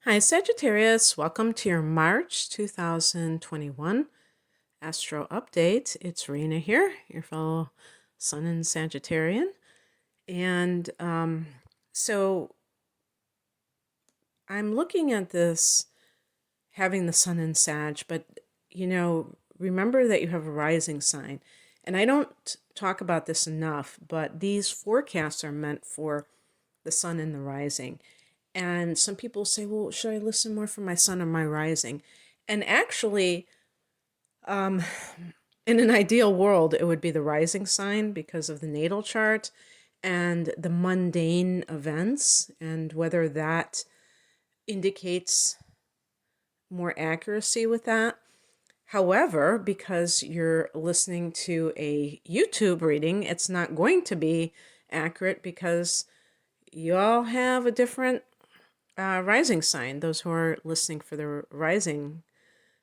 Hi, Sagittarius. Welcome to your March 2021 Astro Update. It's Rena here, your fellow Sun and Sagittarian. And so I'm looking at this having the Sun in Sag, but remember that you have a rising sign. And I don't talk about this enough, but these forecasts are meant for the Sun and the rising. And some people say, well, should I listen more for my sun or my rising? And actually, um, in an ideal world, it would be the rising sign because of the natal chart and the mundane events and whether that indicates more accuracy with that. However, because you're listening to a YouTube reading, it's not going to be accurate because you all have a different rising sign, those who are listening for the rising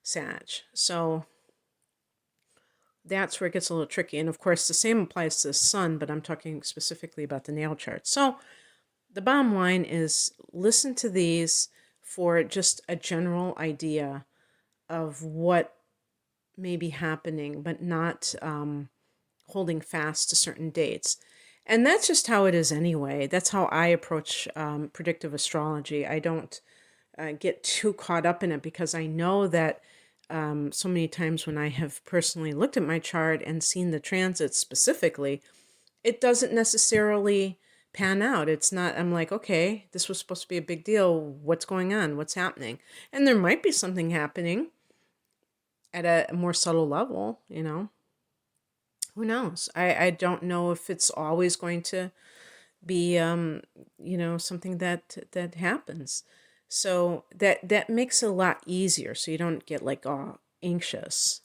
Sag. So that's where it gets a little tricky. And of course, the same applies to the sun, but I'm talking specifically about the natal chart. So the bottom line is listen to these for just a general idea of what may be happening, but not holding fast to certain dates. And that's just how it is anyway. That's how I approach predictive astrology. I don't get too caught up in it because I know that so many times when I have personally looked at my chart and seen the transits specifically, it doesn't necessarily pan out. It's not, I'm like, okay, this was supposed to be a big deal. What's going on? What's happening? And there might be something happening at a more subtle level, who knows? I don't know if it's always going to be something that happens. So that makes it a lot easier. So you don't get like anxious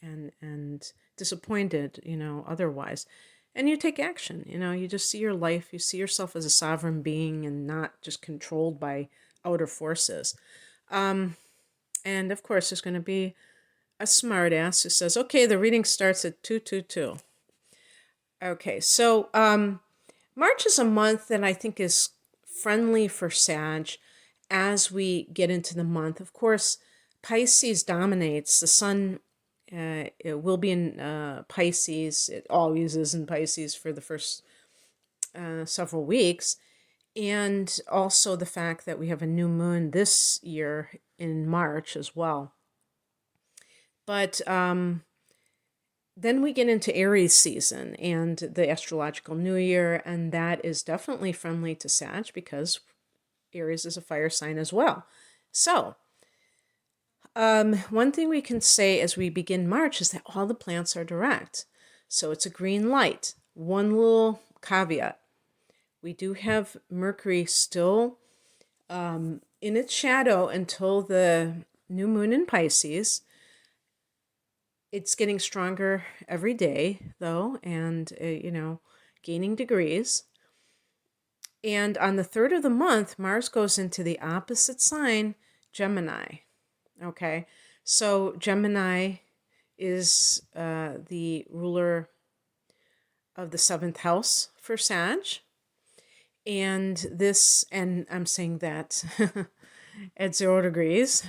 and disappointed, otherwise. And you take action, you just see your life, you see yourself as a sovereign being and not just controlled by outer forces. And of course, there's going to be a smartass who says, okay, the reading starts at 222. Okay, so March is a month that I think is friendly for Sag as we get into the month. Of course, Pisces dominates. The sun it will be in Pisces. It always is in Pisces for the first several weeks. And also the fact that we have a new moon this year in March as well. But then we get into Aries season and the astrological new year, and that is definitely friendly to Sag because Aries is a fire sign as well. So, one thing we can say as we begin March is that all the plants are direct. So it's a green light. One little caveat. We do have Mercury still in its shadow until the new moon in Pisces. It's getting stronger every day, though, and, gaining degrees. And on the 3rd of the month, Mars goes into the opposite sign, Gemini. Okay, so Gemini is the ruler of the 7th house for Sag. And I'm saying that at 0 degrees.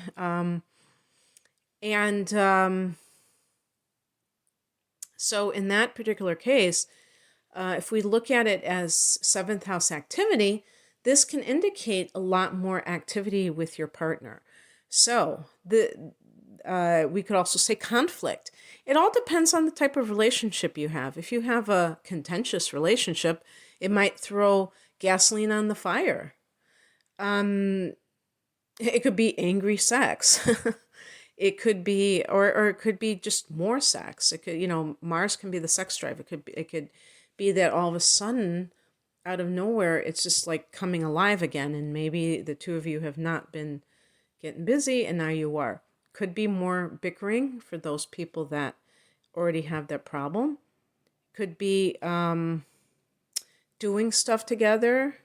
So in that particular case, if we look at it as 7th house activity, this can indicate a lot more activity with your partner. So we could also say conflict. It all depends on the type of relationship you have. If you have a contentious relationship, it might throw gasoline on the fire. It could be angry sex. It could be, or it could be just more sex. It could, Mars can be the sex drive. It could be that all of a sudden, out of nowhere, it's just like coming alive again. And maybe the two of you have not been getting busy and now you are. Could be more bickering for those people that already have that problem. Could be doing stuff together.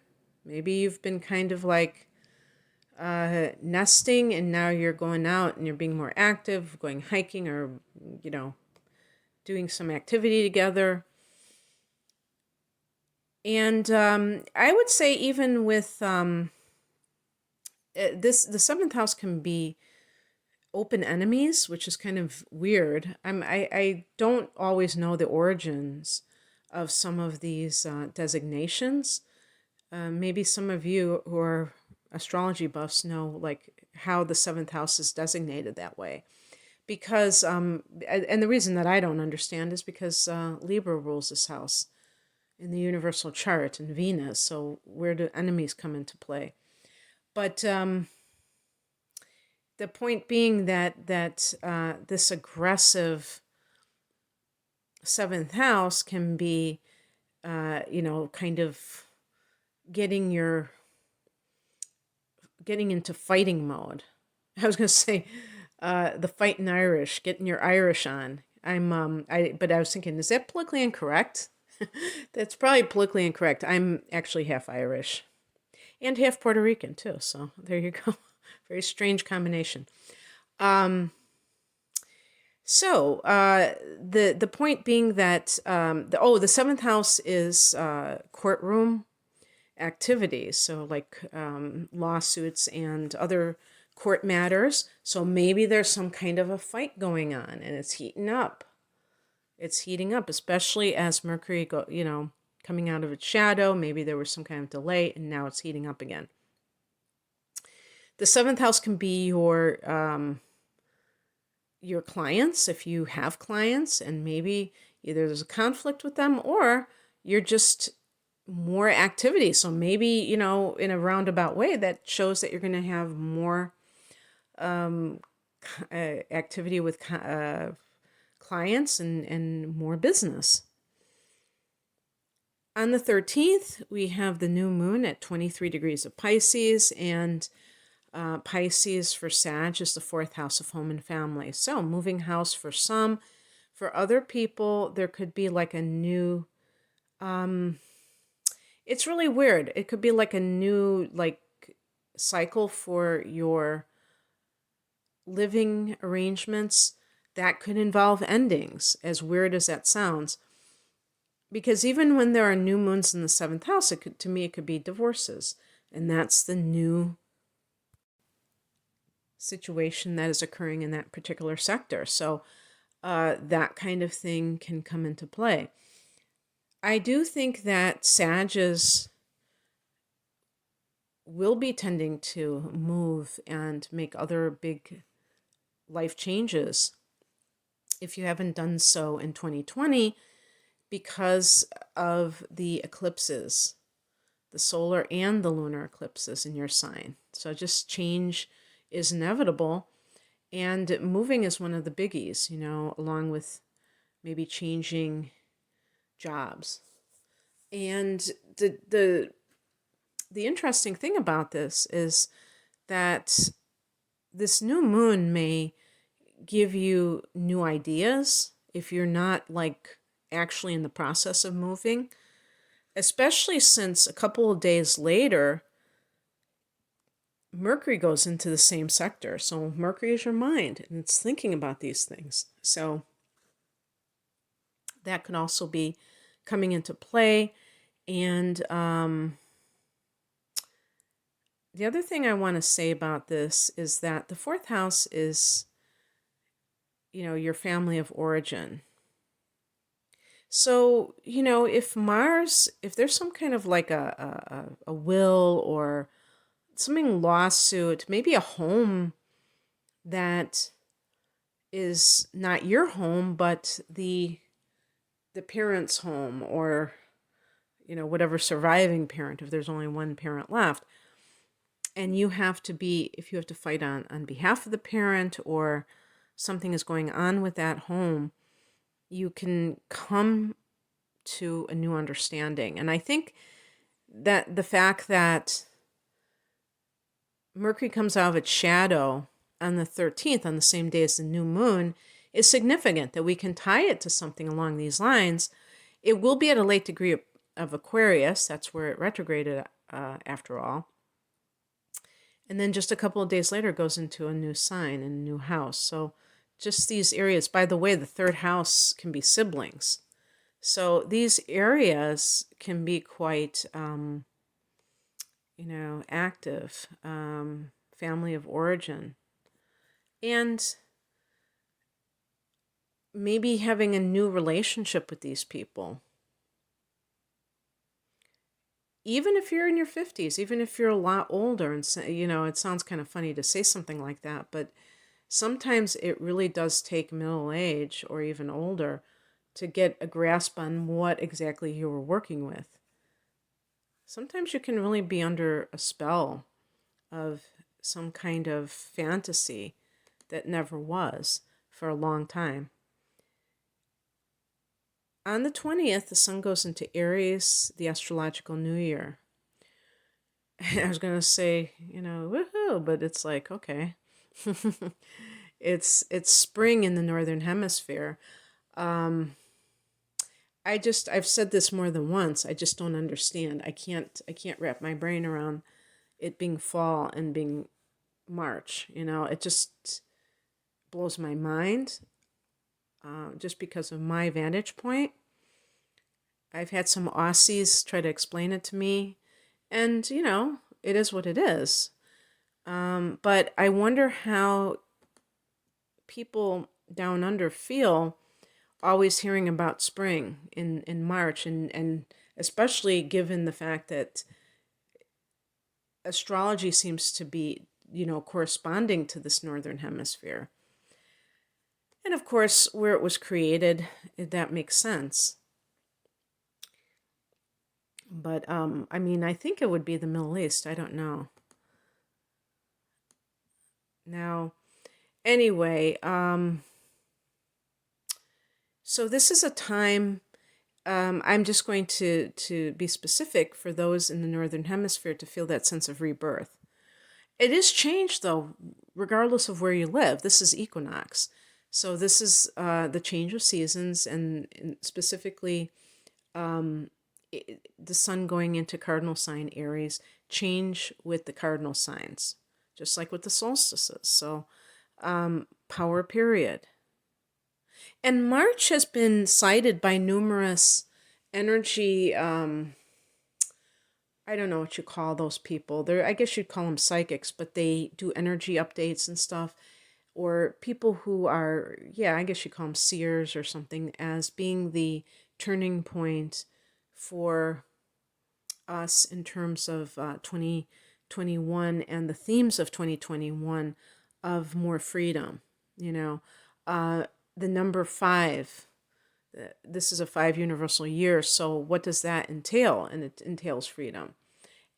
Maybe you've been kind of like nesting and now you're going out and you're being more active, going hiking or, doing some activity together. And I would say even with the seventh house can be open enemies, which is kind of weird. I don't always know the origins of some of these designations. Maybe some of you who are astrology buffs know like how the seventh house is designated that way. Because and the reason that I don't understand is because Libra rules this house in the universal chart and Venus. So where do enemies come into play? But the point being that this aggressive seventh house can be, kind of getting into fighting mode. I was going to say the fighting Irish, getting your Irish on. But I was thinking, is that politically incorrect? That's probably politically incorrect. I'm actually half Irish and half Puerto Rican too. So there you go. Very strange combination. The point being that the seventh house is courtroom activities, so like lawsuits and other court matters. So maybe there's some kind of a fight going on, and it's heating up. It's heating up, especially as Mercury coming out of its shadow. Maybe there was some kind of delay, and now it's heating up again. The seventh house can be your clients, if you have clients, and maybe either there's a conflict with them or you're just more activity. So maybe, in a roundabout way, that shows that you're going to have more activity with clients and more business. On the 13th, we have the new moon at 23 degrees of Pisces, and Pisces for Sag is the fourth house of home and family. So moving house for some. For other people, there could be like a new, it's really weird. It could be like a new cycle for your living arrangements that could involve endings, as weird as that sounds. Because even when there are new moons in the seventh house, it could be divorces. And that's the new situation that is occurring in that particular sector. So that kind of thing can come into play. I do think that Sages will be tending to move and make other big life changes if you haven't done so in 2020 because of the eclipses, the solar and the lunar eclipses in your sign. So just change is inevitable, and moving is one of the biggies, along with maybe changing jobs. And the interesting thing about this is that this new moon may give you new ideas if you're not actually in the process of moving, especially since a couple of days later Mercury goes into the same sector. So Mercury is your mind, and it's thinking about these things. So that could also be coming into play. And the other thing I want to say about this is that the fourth house is, your family of origin. So, if there's some kind of a will or something lawsuit, maybe a home that is not your home, but the parent's home, or, whatever surviving parent, if there's only one parent left. And if you have to fight on behalf of the parent, or something is going on with that home, you can come to a new understanding. And I think that the fact that Mercury comes out of its shadow on the 13th, on the same day as the new moon, is significant, that we can tie it to something along these lines. It will be at a late degree of Aquarius. That's where it retrograded after all. And then just a couple of days later, it goes into a new sign and a new house. So just these areas. By the way, the third house can be siblings. So these areas can be quite, active. family of origin. And maybe having a new relationship with these people. Even if you're in your 50s, even if you're a lot older, and it sounds kind of funny to say something like that, but sometimes it really does take middle age or even older to get a grasp on what exactly you were working with. Sometimes you can really be under a spell of some kind of fantasy that never was for a long time. On the 20th, the sun goes into Aries, the astrological new year. I was going to say, woohoo, but it's like, okay. It's spring in the northern hemisphere. I've said this more than once. I just don't understand. I can't wrap my brain around it being fall and being March. It just blows my mind. Just because of my vantage point. I've had some Aussies try to explain it to me, and it is what it is. But I wonder how people down under feel always hearing about spring in March, and especially given the fact that astrology seems to be, corresponding to this northern hemisphere. And of course, where it was created, that makes sense. But I think it would be the Middle East. I don't know. Now, anyway, so this is a time. I'm just going to be specific for those in the Northern Hemisphere to feel that sense of rebirth. It is change, though, regardless of where you live. This is equinox. So this is the change of seasons, and specifically the sun going into cardinal sign Aries, change with the cardinal signs, just like with the solstices. So power period. And March has been cited by numerous energy, I don't know what you call those people. I guess you'd call them psychics, but they do energy updates and stuff. Or people who are, I guess you call them seers or something, as being the turning point for us in terms of 2021 and the themes of 2021 of more freedom. The number 5, this is a 5 universal year, so what does that entail? And it entails freedom.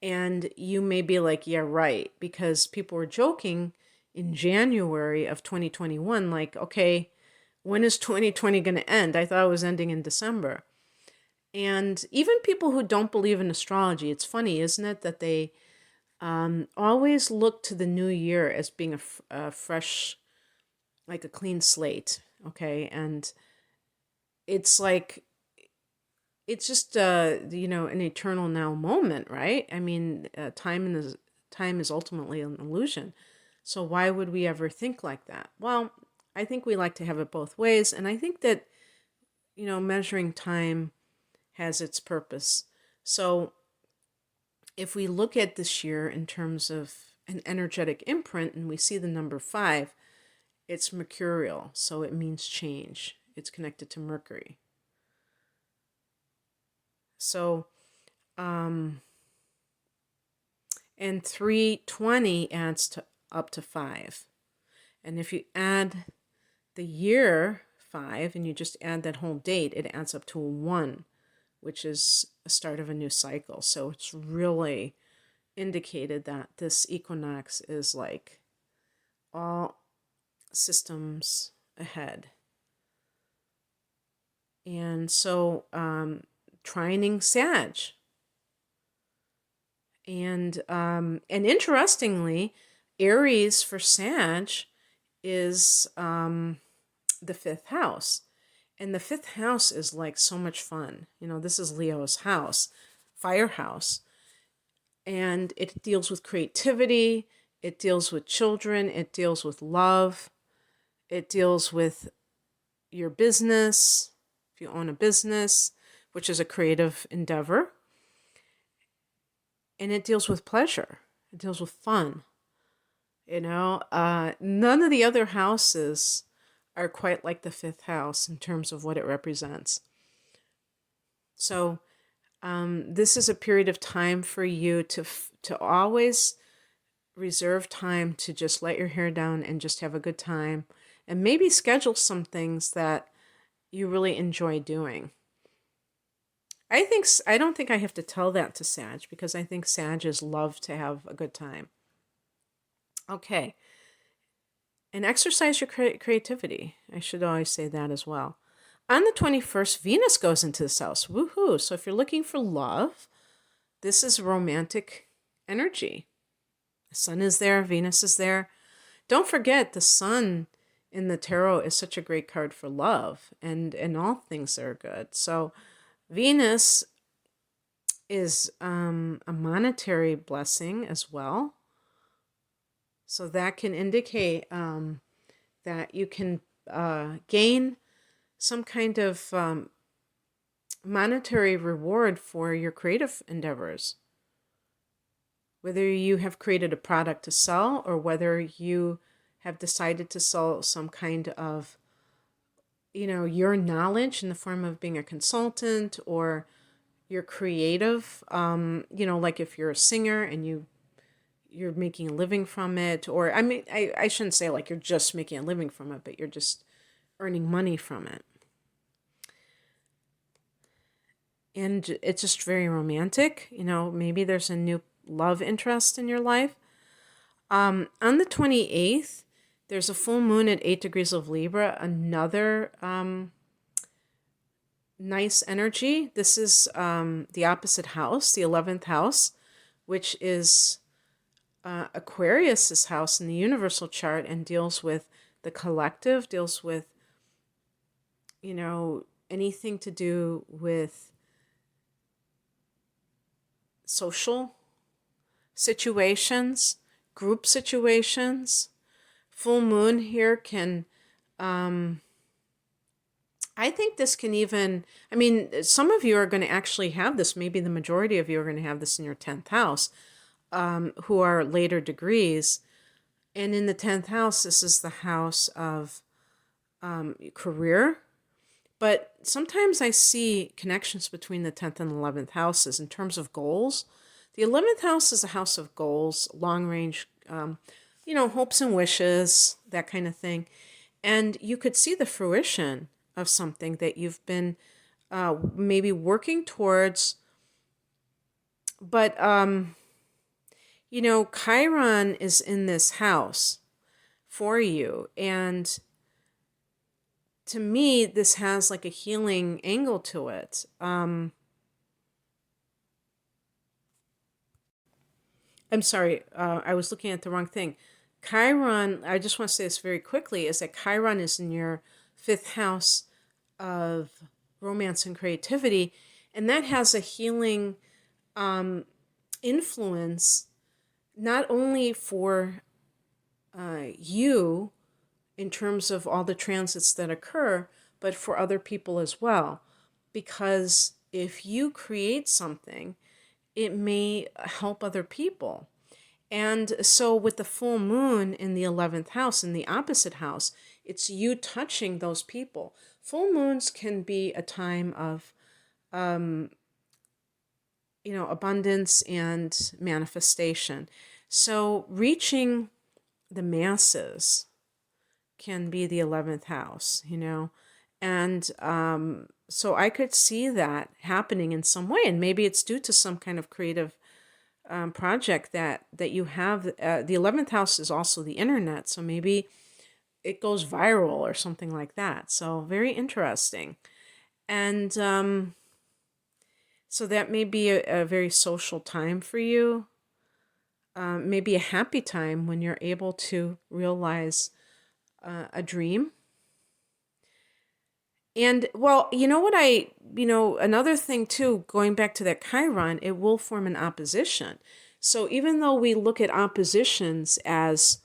And you may be like, yeah, right, because people were joking in January of 2021, like, okay, when is 2020 going to end? I thought it was ending in December. And even people who don't believe in astrology, it's funny, isn't it, that they always look to the new year as being a fresh, like a clean slate, okay? And it's like, it's just, an eternal now moment, right? I mean, time is ultimately an illusion. So why would we ever think like that? Well, I think we like to have it both ways. And I think that, measuring time has its purpose. So if we look at this year in terms of an energetic imprint and we see the number 5, it's mercurial. So it means change. It's connected to Mercury. So, and 320 adds up to 5. And if you add the year 5 and you just add that whole date, it adds up to a 1, which is a start of a new cycle. So it's really indicated that this equinox is like all systems ahead. And so, trining Sag. And interestingly, Aries for Sag is the 5th house. And the 5th house is like so much fun. This is Leo's house, fire house. And it deals with creativity. It deals with children. It deals with love. It deals with your business, if you own a business, which is a creative endeavor. And it deals with pleasure. It deals with fun. None of the other houses are quite like the fifth house in terms of what it represents. So this is a period of time for you to always reserve time to just let your hair down and just have a good time, and maybe schedule some things that you really enjoy doing. I don't think I have to tell that to Sag, because I think Sages love to have a good time. Okay. And exercise your creativity. I should always say that as well. On the 21st, Venus goes into this house. Woohoo. So if you're looking for love, this is romantic energy. The sun is there, Venus is there. Don't forget, the sun in the tarot is such a great card for love and all things that are good. So Venus is a monetary blessing as well. So that can indicate that you can gain some kind of monetary reward for your creative endeavors. Whether you have created a product to sell, or whether you have decided to sell some kind of, your knowledge in the form of being a consultant, or you're creative, like if you're a singer and you're making a living from it, or I shouldn't say like you're just making a living from it, but you're just earning money from it. And it's just very romantic. Maybe there's a new love interest in your life. On the 28th, there's a full moon at 8 degrees of Libra, another nice energy. This is the opposite house, the 11th house, which is Aquarius's house in the universal chart, and deals with the collective, deals with, anything to do with social situations, group situations. Full moon here can, I think this can even, some of you are going to actually have this, maybe the majority of you are going to have this in your 10th house, who are later degrees. And in the 10th house, this is the house of career. But sometimes I see connections between the 10th and 11th houses in terms of goals. The 11th house is a house of goals, long range, hopes and wishes, that kind of thing. And you could see the fruition of something that you've been maybe working towards. But, Chiron is in this house for you. And to me, this has like a healing angle to it. I'm sorry, I was looking at the wrong thing. Chiron, I just want to say this very quickly, is that Chiron is in your 5th house of romance and creativity, and that has a healing influence, not only for you in terms of all the transits that occur, but for other people as well. Because if you create something, it may help other people. And so with the full moon in the 11th house, in the opposite house, it's you touching those people. Full moons can be a time of, abundance and manifestation. So reaching the masses can be the 11th house, and so I could see that happening in some way, and maybe it's due to some kind of creative project that you have. The 11th house is also the internet, so maybe it goes viral or something like that. So very interesting. And so that may be a very social time for you, maybe a happy time when you're able to realize a dream. And well, another thing too, going back to that Chiron, it will form an opposition. So even though we look at oppositions as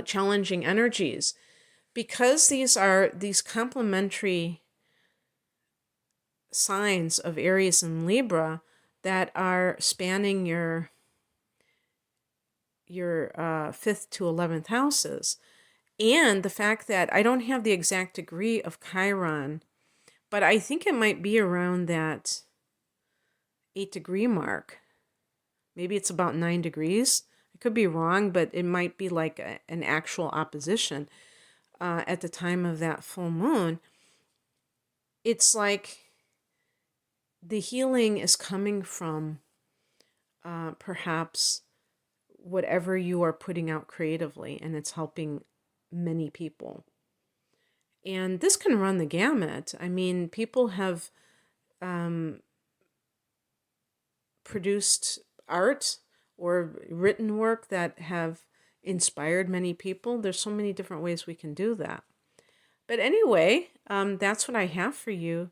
challenging energies, because these are these complementary signs of Aries and Libra that are spanning your your 5th to 11th houses. And the fact that I don't have the exact degree of Chiron, but I think it might be around that 8-degree mark. Maybe it's about 9 degrees. I could be wrong, but it might be like an actual opposition at the time of that full moon. It's like the healing is coming from perhaps whatever you are putting out creatively, and it's helping many people. And this can run the gamut. I mean, people have produced art or written work that have inspired many people. There's so many different ways we can do that. But anyway, that's what I have for you,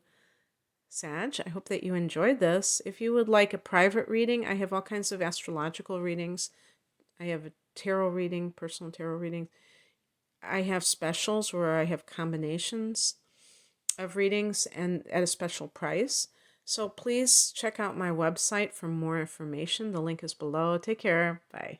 Sag. I hope that you enjoyed this. If you would like a private reading, I have all kinds of astrological readings. I have a tarot reading, personal tarot reading. I have specials where I have combinations of readings and at a special price. So please check out my website for more information. The link is below. Take care. Bye.